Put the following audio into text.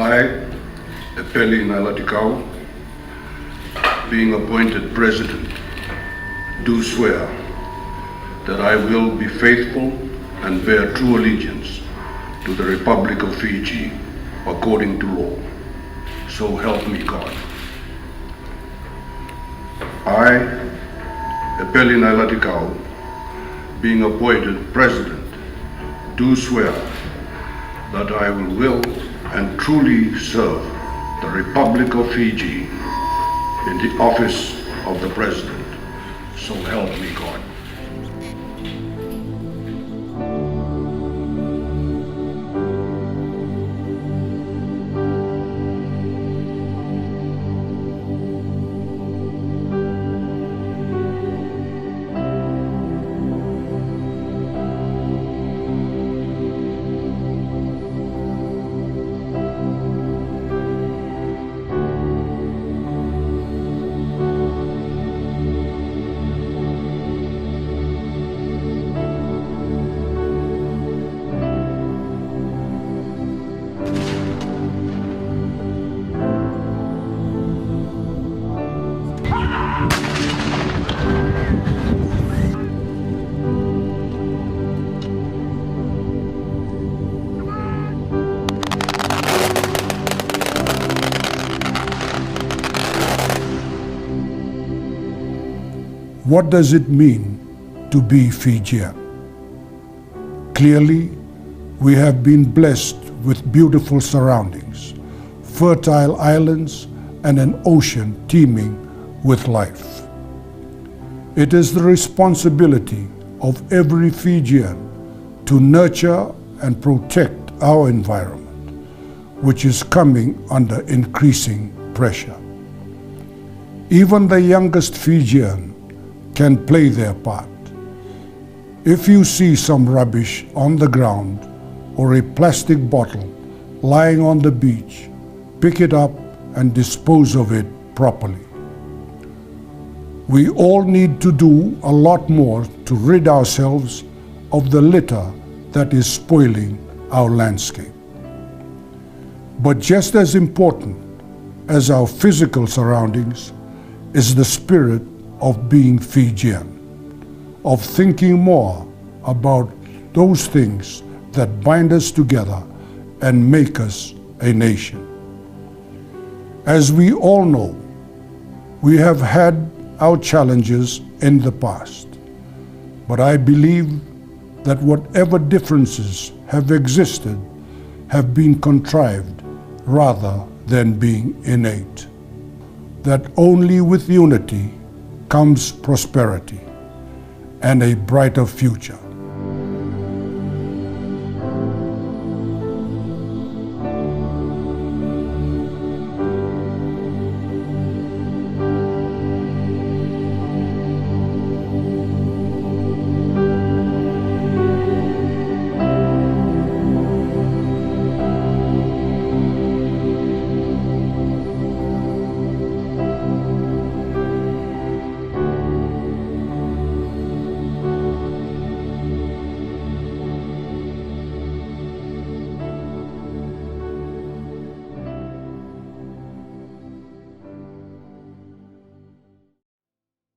I, Epeli Nailatikau, being appointed President, do swear that I will be faithful and bear true allegiance to the Republic of Fiji according to law. So help me God. I, Epeli Nailatikau, being appointed President, do swear that I will and truly serve the Republic of Fiji in the office of the President. So help me God. What does it mean to be Fijian? Clearly, we have been blessed with beautiful surroundings, fertile islands, and an ocean teeming with life. It is the responsibility of every Fijian to nurture and protect our environment, which is coming under increasing pressure. Even the youngest Fijian can play their part. If you see some rubbish on the ground or a plastic bottle lying on the beach, pick it up and dispose of it properly. We all need to do a lot more to rid ourselves of the litter that is spoiling our landscape. But just as important as our physical surroundings is the spirit of being Fijian, of thinking more about those things that bind us together and make us a nation. As we all know, we have had our challenges in the past, but I believe that whatever differences have existed have been contrived rather than being innate. That only with unity comes prosperity and a brighter future.